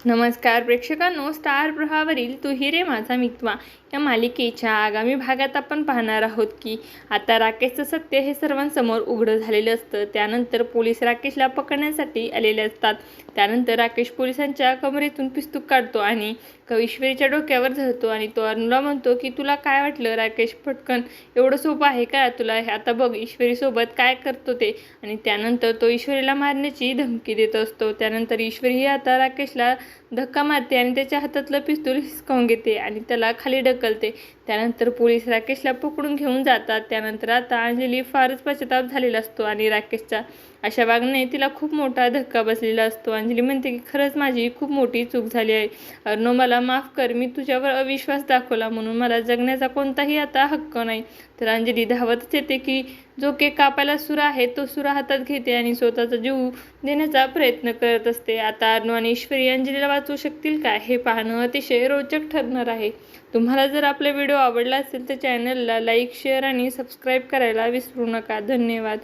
नमस्कार प्रेक्षकांनो, स्टार प्रवाहावरील तू ही रे माझा मितवा या मालिकेच्या आगामी भागात आपण पाहणार आहोत की आता राकेशचं सत्य हे सर्वांसमोर उघडं झालेलं असतं। त्यानंतर पोलीस राकेशला पकडण्यासाठी आलेले असतात। त्यानंतर राकेश पोलिसांच्या कमरेतून पिस्तूल काढतो आणि ईश्वरीच्या डोक्यावर धरतो आणि तो अरुणला म्हणतो की तुला काय वाटलं राकेश, पटकन एवढं सोपं आहे का तुला? आता बघ ईश्वरीसोबत काय करतो ते। आणि त्यानंतर तो ईश्वरीला मारण्याची धमकी देत असतो। त्यानंतर ईश्वरी ही आता राकेशला धक्का मारते आणि त्याच्या हातातलं पिस्तूल हिसकावून घेते आणि त्याला खाली ढकलते। त्यानंतर पोलीस राकेशला पकडून घेऊन जातात। त्यानंतर आता अंजली फारच पश्चाताप झालेला असतो आणि राकेशच्या अशा वागण्याने तिला खूप मोठा धक्का बसलेला असतो। अंजली म्हणते की खरंच माझी खूप मोठी चूक झाली आहे अर्नो, मला माफ कर, मी तुझ्यावर अविश्वास दाखवला म्हणून मला जगण्याचा कोणताही आता हक्क नाही। तर अंजली धावतच येते की जो केक कापायला सुरा आहे तो सुरा हातात घेते आणि स्वतःचा जीव देण्याचा प्रयत्न करत असते। आता अर्नो आणि ईश्वरी अंजलीला वाचवू शकतील काय हे पाहणं अतिशय रोचक ठरणार आहे। तुम्हाला जर आपला व्हिडिओ आवडला असेल तर चॅनलला लाईक, शेअर आणि सबस्क्राईब करायला विसरू नका। धन्यवाद।